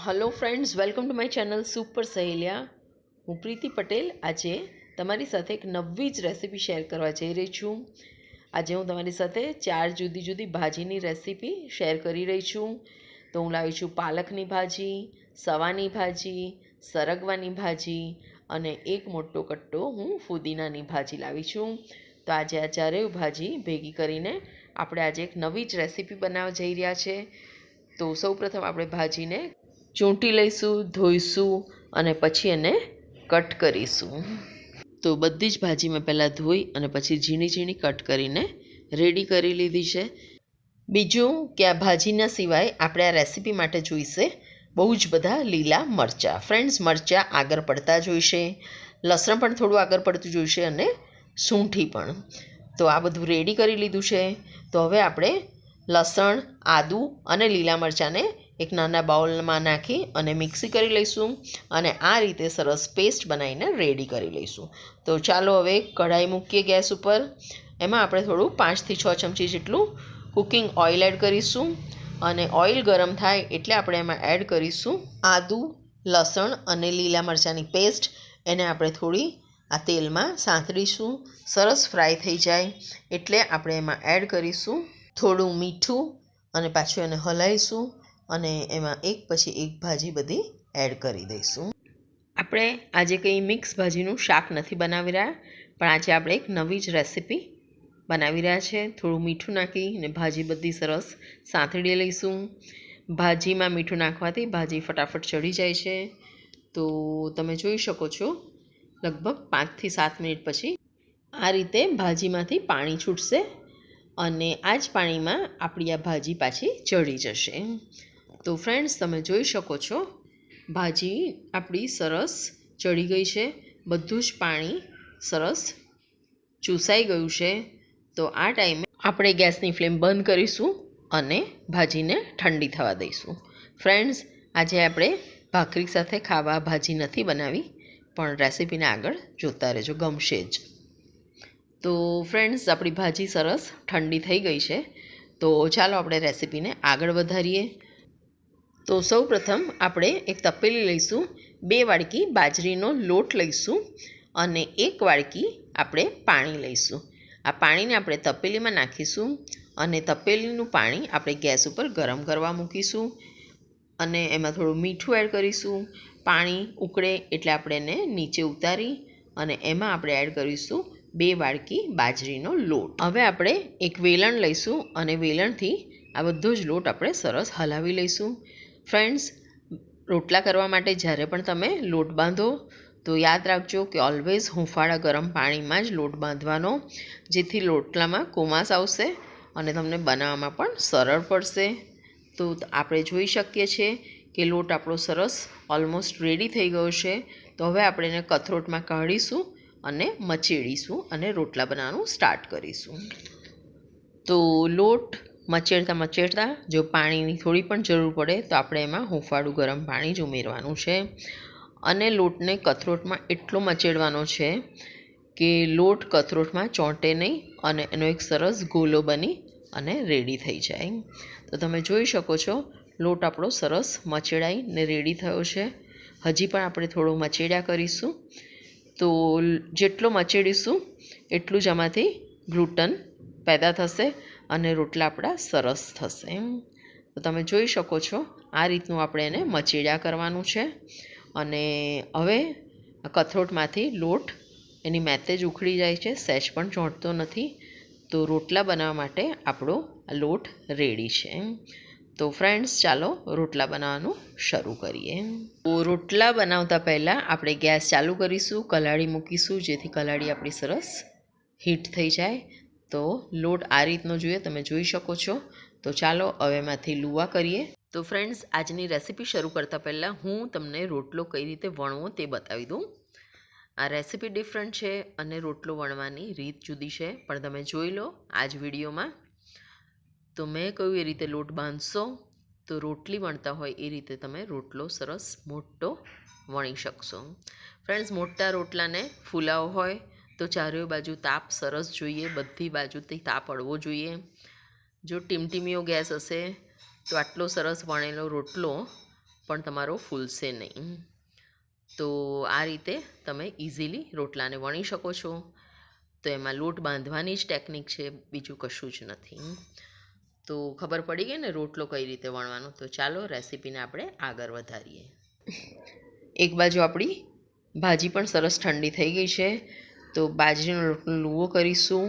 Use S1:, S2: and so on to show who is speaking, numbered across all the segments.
S1: Hello friends, welcome to my channel super સહેલિયા. હું પ્રીતિ પટેલ આજે તમારી સાથે એક નવી જ રેસીપી શેર કરવા જઈ રહી છું. આજે હું તમારી સાથે 4 જુદી જુદી ભાજીની રેસીપી શેર કરી રહી છું. તો હું લાવી છું પાલકની ભાજી, સવાની ભાજી, સરગવાની ભાજી અને એક મોટો કટ્ટો હું ફુદીનાની ભાજી લાવી છું. તો આજે આ ચારેય ભાજી ભેગી કરીને આપણે આજે એક નવી જ રેસીપી બનાવવા જઈ રહ્યા છે. તો સૌપ્રથમ આપણે ભાજીને ચૂંટી લઈશું, ધોઈશું અને પછી એને કટ કરીશું. તો બધી જ ભાજી મેં પહેલાં ધોઈ અને પછી ઝીણી ઝીણી કટ કરીને રેડી કરી લીધી છે. બીજું કે આ ભાજીના સિવાય આપણે આ રેસીપી માટે જોઈશે બહુ જ બધા લીલા મરચાં. ફ્રેન્ડ્સ, મરચાં આગળ પડતા જોઈશે, લસણ પણ થોડું આગળ પડતું જોઈશે અને સૂંઠી પણ. તો આ બધું રેડી કરી લીધું છે. તો હવે આપણે લસણ, આદું અને લીલા મરચાંને એક નાના બાઉલમાં નાખી અને મિક્સી કરી લઈશું અને આ રીતે સરસ પેસ્ટ બનાવીને રેડી કરી લઈશું. તો ચાલો હવે કઢાઈ મૂકીએ ગેસ ઉપર. એમાં આપણે થોડું 5 થી 6 ચમચી જેટલું કુકિંગ ઓઇલ એડ કરીશું અને ઓઇલ ગરમ થાય એટલે આપણે એમાં એડ કરીશું આદું, લસણ અને લીલા મરચાંની પેસ્ટ. એને આપણે થોડી આ તેલમાં સાંતળીશું. સરસ ફ્રાય થઈ જાય એટલે આપણે એમાં એડ કરીશું થોડું મીઠું અને પાછું એને હલાવીશું અને એમાં એક પછી એક ભાજી બધી એડ કરી દઈશું. આપણે આજે કંઈ મિક્સ ભાજીનું શાક નથી બનાવી રહ્યા, પણ આજે આપણે એક નવી જ રેસીપી બનાવી રહ્યા છે. થોડું મીઠું નાખી અને ભાજી બધી સરસ સાંતળી લઈશું. ભાજીમાં મીઠું નાખવાથી ભાજી ફટાફટ ચડી જાય છે. તો તમે જોઈ શકો છો લગભગ 5 થી 7 મિનિટ પછી આ રીતે ભાજીમાંથી પાણી છૂટશે અને આ જ પાણીમાં આપણી આ ભાજી પાછી ચડી જશે. તો ફ્રેન્ડ્સ, તમે જોઈ શકો છો ભાજી આપણી સરસ ચડી ગઈ છે. બધું જ પાણી સરસ ચૂસાઈ ગયું છે. તો આ ટાઈમે આપણે ગેસની ફ્લેમ બંધ કરીશું અને ભાજીને ઠંડી થવા દઈશું. ફ્રેન્ડ્સ, આજે આપણે ભાખરી સાથે ખાવા ભાજી નથી બનાવી, પણ રેસીપીને આગળ જોતા રહેજો, ગમશે જ. તો ફ્રેન્ડ્સ, આપણી ભાજી સરસ ઠંડી થઈ ગઈ છે. તો ચાલો આપણે રેસીપીને આગળ વધારીએ. તો સૌપ્રથમ આપણે એક તપેલી લઈશું, 2 વાડકી બાજરીનો લોટ લઈશું અને 1 વાડકી આપણે પાણી લઈશું. આ પાણીને આપણે તપેલીમાં નાખીશું અને તપેલીનું પાણી આપણે ગેસ ઉપર ગરમ કરવા મૂકીશું અને એમાં થોડું મીઠું એડ કરીશું. પાણી ઉકળે એટલે આપણે એને નીચે ઉતારી અને એમાં આપણે એડ કરીશું 2 વાડકી બાજરીનો લોટ. હવે આપણે એક વેલણ લઈશું અને વેલણથી આ બધો જ લોટ આપણે સરસ હલાવી લઈશું. ફ્રેન્ડ્સ, રોટલા કરવા માટે જ્યારે પણ તમે લોટ બાંધો તો યાદ રાખજો કે ઓલવેઝ હૂંફાળા ગરમ પાણીમાં જ લોટ બાંધવાનો, જેથી રોટલામાં કુમાસ આવશે અને તમને બનાવવામાં પણ સરળ પડશે. તો આપણે જોઈ શકીએ છીએ કે લોટ આપણો સરસ ઓલમોસ્ટ રેડી થઈ ગયો છે. તો હવે આપણે એને કથરોટમાં કાઢીશું અને મચેડીશું અને રોટલા બનાવવાનું સ્ટાર્ટ કરીશું. તો લોટ મચેડતા જો પાણીની થોડી પણ જરૂર પડે તો આપણે એમાં હૂંફાળું ગરમ પાણી જ ઉમેરવાનું છે અને લોટને કથરોટમાં એટલો મચેડવાનો છે કે લોટ કથરોટમાં ચોંટે નહીં અને એનો એક સરસ ગોલો બની અને રેડી થઈ જાય. તો તમે જોઈ શકો છો લોટ આપણો સરસ મચેડાઈને રેડી થયો છે. હજી પણ આપણે થોડો મચેડ્યા કરીશું. તો જેટલો મચેડીશું એટલું જ આમાંથી ગ્લુટન પેદા થશે અને રોટલા આપણા સરસ થશે. તો તમે જોઈ શકો છો આ રીતનું આપણે એને મચેડ્યા કરવાનું છે અને હવે કથરોટમાંથી લોટ એની મેતે જ ઉખડી જાય છે, સહેજ પણ ચોંટતો નથી. તો રોટલા બનાવવા માટે આપણો લોટ રેડી છે. તો ફ્રેન્ડ્સ, ચાલો રોટલા બનાવવાનું શરૂ કરીએ. તો રોટલા બનાવતા પહેલાં આપણે ગેસ ચાલુ કરીશું, કલાળી મૂકીશું, જેથી કલાળી આપણી સરસ હીટ થઈ જાય. તો લોટ આ રીતનો જોઈએ, તમે જોઈ શકો છો. તો ચાલો હવે એમાંથી લુવા કરીએ. તો ફ્રેન્ડ્સ, આજની રેસીપી શરૂ કરતાં પહેલાં હું તમને રોટલો કઈ રીતે વણવો તે બતાવી દઉં. આ રેસીપી ડિફરન્ટ છે અને રોટલો વણવાની રીત જુદી છે, પણ તમે જોઈ લો આ જ વિડીયોમાં. તો મેં કહ્યું એ રીતે લોટ બાંધશો તો રોટલી વણતા હોય એ રીતે તમે રોટલો સરસ મોટો વણી શકશો. ફ્રેન્ડ્સ, મોટા રોટલાને ફૂલાવો હોય તો ચારેય બાજુ તાપ સરસ જોઈએ, બધી બાજુથી તાપ અડવો જોઈએ. જો ટીમટીમીઓ ગેસ હશે તો આટલો સરસ વણેલો રોટલો પણ તમારો ફૂલશે નહીં. તો આ રીતે તમે ઇઝીલી રોટલાને વણી શકો છો. તો એમાં લોટ બાંધવાની જ ટેકનિક છે, બીજું કશું જ નથી. તો ખબર પડી ગઈ ને રોટલો કઈ રીતે વણવાનો. તો ચાલો રેસીપીને આપણે આગળ વધારીએ. એક બાજુ આપણી ભાજી પણ સરસ ઠંડી થઈ ગઈ છે. તો બાજરીનો લોટનો લુવો કરીશું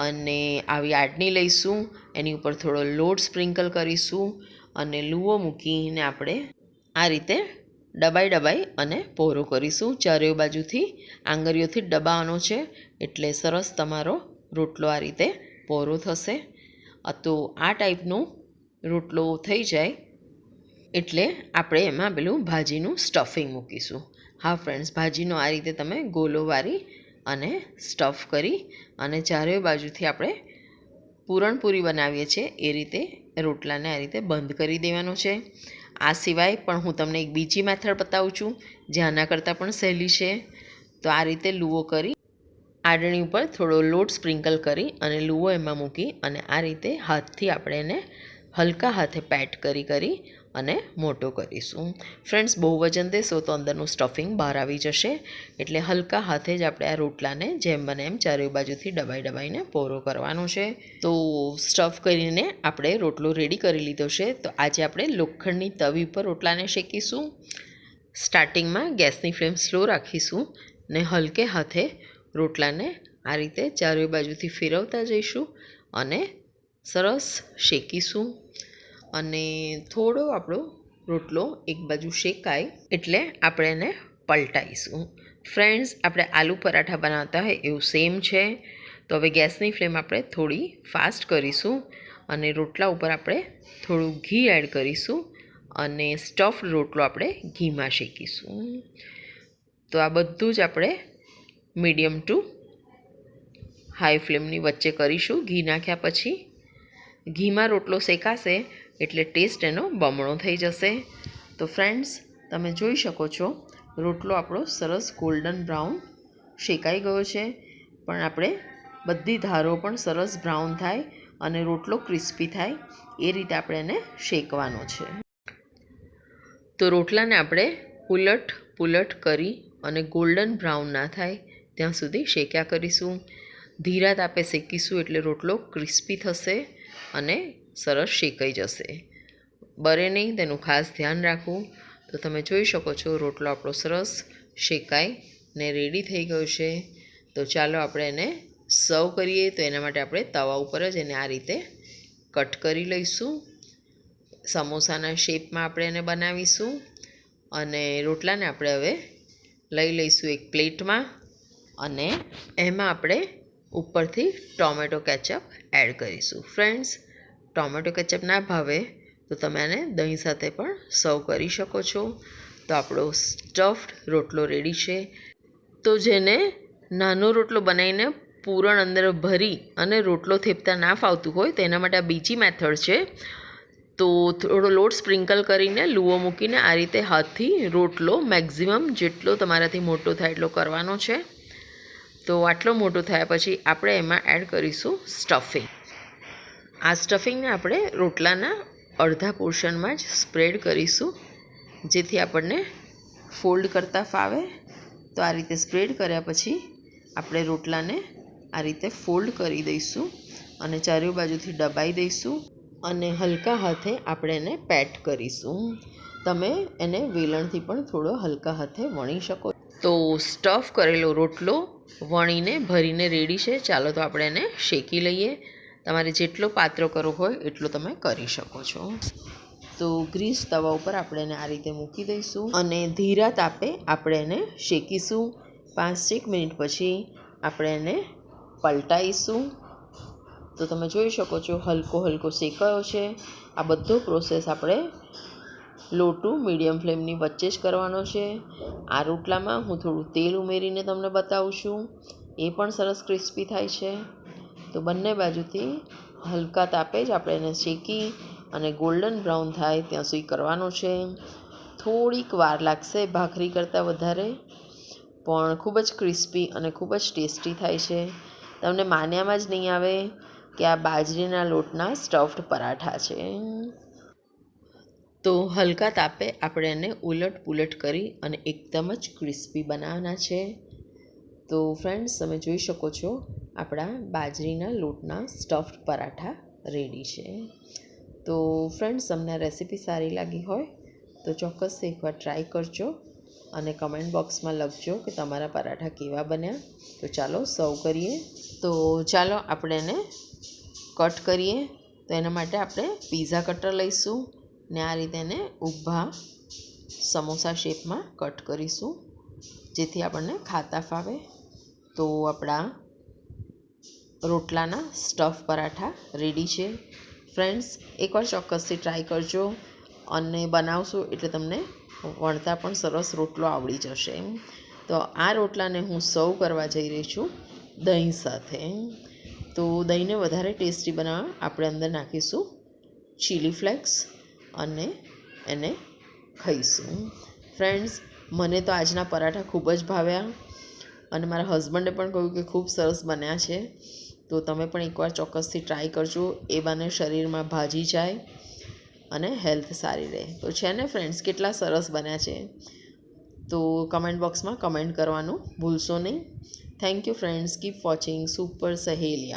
S1: અને આવી આટની લઈશું, એની ઉપર થોડો લોટ સ્પ્રિંકલ કરીશું અને લુવો મૂકીને આપણે આ રીતે દબાઈ અને પહોળો કરીશું. ચારે બાજુથી આંગળીઓથી જ દબાવવાનો છે, એટલે સરસ તમારો રોટલો આ રીતે પહોળો થશે. તો આ ટાઈપનો રોટલો થઈ જાય એટલે આપણે એમાં પેલું ભાજીનું સ્ટફિંગ મૂકીશું. હા ફ્રેન્ડ્સ, ભાજીનો આ રીતે તમે ગોલો વારી અને સ્ટફ કરી અને ચારે બાજુથી આપણે પૂરણપૂરી બનાવીએ છીએ એ રીતે રોટલાને આ રીતે બંધ કરી દેવાનો છે. આ સિવાય પણ હું તમને એક બીજી મેથડ બતાવું છું, જે આના કરતાં પણ સહેલી છે. તો આ રીતે લુવો કરી આડણી ઉપર થોડો લોટ સ્પ્રિંકલ કરી અને લુવો એમાં મૂકી અને આ રીતે હાથથી આપણે એને હલકા હાથે પેટ કરી અને મોટો કરીશું. ફ્રેન્ડ્સ, બહુ વજન દેશો તો અંદરનું સ્ટફિંગ બહાર આવી જશે, એટલે હલકા હાથે જ આપણે આ રોટલાને જેમ બને એમ ચારે બાજુથી દબાઈને પહોળો કરવાનો છે. તો સ્ટફ કરીને આપણે રોટલો રેડી કરી લીધો છે. તો આજે આપણે લોખંડની તવી ઉપર રોટલાને શેકીશું. સ્ટાર્ટિંગમાં ગેસની ફ્લેમ સ્લો રાખીશું ને હલકે હાથે રોટલાને આ રીતે ચારે બાજુથી ફેરવતા જઈશું અને સરસ શેકીશું. અને થોડો આપણો રોટલો એક બાજુ શેકાય એટલે આપણે એને પલટાઈશું. ફ્રેન્ડ્સ, આપણે આલુ પરાઠા બનાવતા હોય એવું સેમ છે. તો હવે ગેસની ફ્લેમ આપણે થોડી ફાસ્ટ કરીશું અને રોટલા ઉપર આપણે થોડું ઘી એડ કરીશું અને સ્ટફ્ડ રોટલો આપણે ઘીમાં શેકીશું. તો આ બધું જ આપણે મીડિયમ ટુ હાઈ ફ્લેમની વચ્ચે કરીશું. ઘી નાખ્યા પછી ઘીમાં રોટલો શેકાશે એટલે ટેસ્ટ એનો બમણો થઈ જશે. તો ફ્રેન્ડ્સ, તમે જોઈ શકો છો રોટલો આપણો સરસ ગોલ્ડન બ્રાઉન શેકાઈ ગયો છે, પણ આપણે બધી ધારો પણ સરસ બ્રાઉન થાય અને રોટલો ક્રિસ્પી થાય એ રીતે આપણે એને શેકવાનો છે. તો રોટલાને આપણે ઉલટ પુલટ કરી અને ગોલ્ડન બ્રાઉન ના થાય ત્યાં સુધી શેક્યા કરીશું. ધીરા તાપે શેકીશું એટલે રોટલો ક્રિસ્પી થશે અને સરસ શેકાઈ જશે. બરે નહીં તેનું ખાસ ધ્યાન રાખવું. તો તમે જોઈ શકો છો રોટલો આપણો સરસ શેકાઈ ને રેડી થઈ ગયો છે. તો ચાલો આપણે એને સર્વ કરીએ. તો એના માટે આપણે તવા ઉપર જ એને આ રીતે કટ કરી લઈશું. સમોસાના શેપમાં આપણે એને બનાવીશું અને રોટલાને આપણે હવે લઈ લઈશું એક પ્લેટમાં અને એમાં આપણે ઉપરથી ટોમેટો કેચઅપ એડ કરીશું. ફ્રેન્ડ્સ, ટોમેટો કેચઅપ ના ભાવે તો તમે આને દહીં સાથે પણ સર્વ કરી શકો છો. તો આપણો સ્ટફ્ડ રોટલો રેડી છે. તો જેને નાનો રોટલો બનાવીને પૂરણ અંદર ભરી અને રોટલો થેપતા ના ફાવતું હોય તો એના માટે આ બીજી મેથડ છે. તો થોડો લોટ સ્પ્રિંકલ કરીને લુવો મૂકીને આ રીતે હાથથી રોટલો મેક્ઝિમમ જેટલો તમારાથી મોટો થાય એટલો કરવાનો છે. તો આટલો મોટો થયા પછી આપણે એમાં એડ કરીશું સ્ટફિંગ. આ સ્ટફિંગને આપણે રોટલાના અડધા પોર્શનમાં જ સ્પ્રેડ કરીશું, જેથી આપણને ફોલ્ડ કરતાં ફાવે. તો આ રીતે સ્પ્રેડ કર્યા પછી આપણે રોટલાને આ રીતે ફોલ્ડ કરી દઈશું અને ચારે બાજુથી દબાઈ દઈશું અને હલકા હાથે આપણે એને પેટ કરીશું. તમે એને વેલણથી પણ થોડો હલકા હાથે વણી શકો. તો સ્ટફ કરેલો રોટલો વણીને ભરીને રેડી છે. ચાલો તો આપણે એને શેકી લઈએ. તમારે જેટલો પાતળો કરવો હોય એટલો તમે કરી શકો છો. તો ગ્રીસ તવા ઉપર આપણે એને આ રીતે મૂકી દઈશું અને ધીરા તાપે આપણે એને શેકીશું. 5-6 મિનિટ પછી આપણે એને પલટાઈશું. તો તમે જોઈ શકો છો હલકો શેકાયો છે. આ બધો પ્રોસેસ આપણે લો ટુ મીડિયમ ફ્લેમની વચ્ચે જ કરવાનો છે. આ રોટલામાં હું થોડું તેલ ઉમેરીને તમને બતાવું છું, એ પણ સરસ ક્રિસ્પી થાય છે. તો બંને બાજુથી હલકા તાપે જ આપણે એને શેકી અને ગોલ્ડન બ્રાઉન થાય ત્યાં સુધી કરવાનો છે. થોડીક વાર લાગશે ભાખરી કરતાં વધારે, પણ ખૂબ જ ક્રિસ્પી અને ખૂબ જ ટેસ્ટી થાય છે. તમને માન્યામાં જ નહીં આવે કે આ બાજરીના લોટના સ્ટફ્ડ પરાઠા છે. તો હલકા તાપે આપણે એને ઉલટ પુલટ કરી અને એકદમ જ ક્રિસ્પી બનાવવાના છે. તો ફ્રેન્ડ્સ, તમે જોઈ શકો છો આપણા બાજરીના લોટના સ્ટફ્ડ પરાઠા રેડી છે. તો ફ્રેન્ડ્સ, તમને આ રેસીપી સારી લાગી હોય તો ચોક્કસથી એકવાર ટ્રાય કરજો અને કમેન્ટ બોક્સમાં લખજો કે તમારા પરાઠા કેવા બન્યા. તો ચાલો સર્વ કરીએ. તો ચાલો આપણે એને કટ કરીએ. તો એના માટે આપણે પીઝા કટર લઈશું ને આ રીતે એને ઊભા સમોસા શેપમાં કટ કરીશું, જેથી આપણને ખાતા ફાવે. તો આપણા રોટલાના સ્ટફ પરાઠા રેડી છે. ફ્રેન્ડ્સ, એકવાર ચોક્કસથી ટ્રાય કરજો અને બનાવશો એટલે તમને વણતા પણ સરસ રોટલો આવડી જશે. તો આ રોટલાને હું સર્વ કરવા જઈ રહી છું દહીં સાથે. તો દહીંને વધારે ટેસ્ટી બનાવવા આપણે અંદર નાખીશું ચીલી ફ્લેક્સ અને એને ખાઈશું. ફ્રેન્ડ્સ, મને તો આજના પરાઠા ખૂબ જ ભાવ્યા અને મારા હસબન્ડે પણ કહ્યું કે ખૂબ સરસ બન્યા છે. તો તમે પણ એકવાર ચોક્કસથી ટ્રાય કરજો. એ બાને શરીરમાં ભાજી જાય અને હેલ્થ સારી રહે. તો છે ને ફ્રેન્ડ્સ, કેટલા સરસ બન્યા છે. તો કમેન્ટ બોક્સમાં કમેન્ટ કરવાનું ભૂલશો નહીં. Thank you friends. Keep watching super સહેલિયા.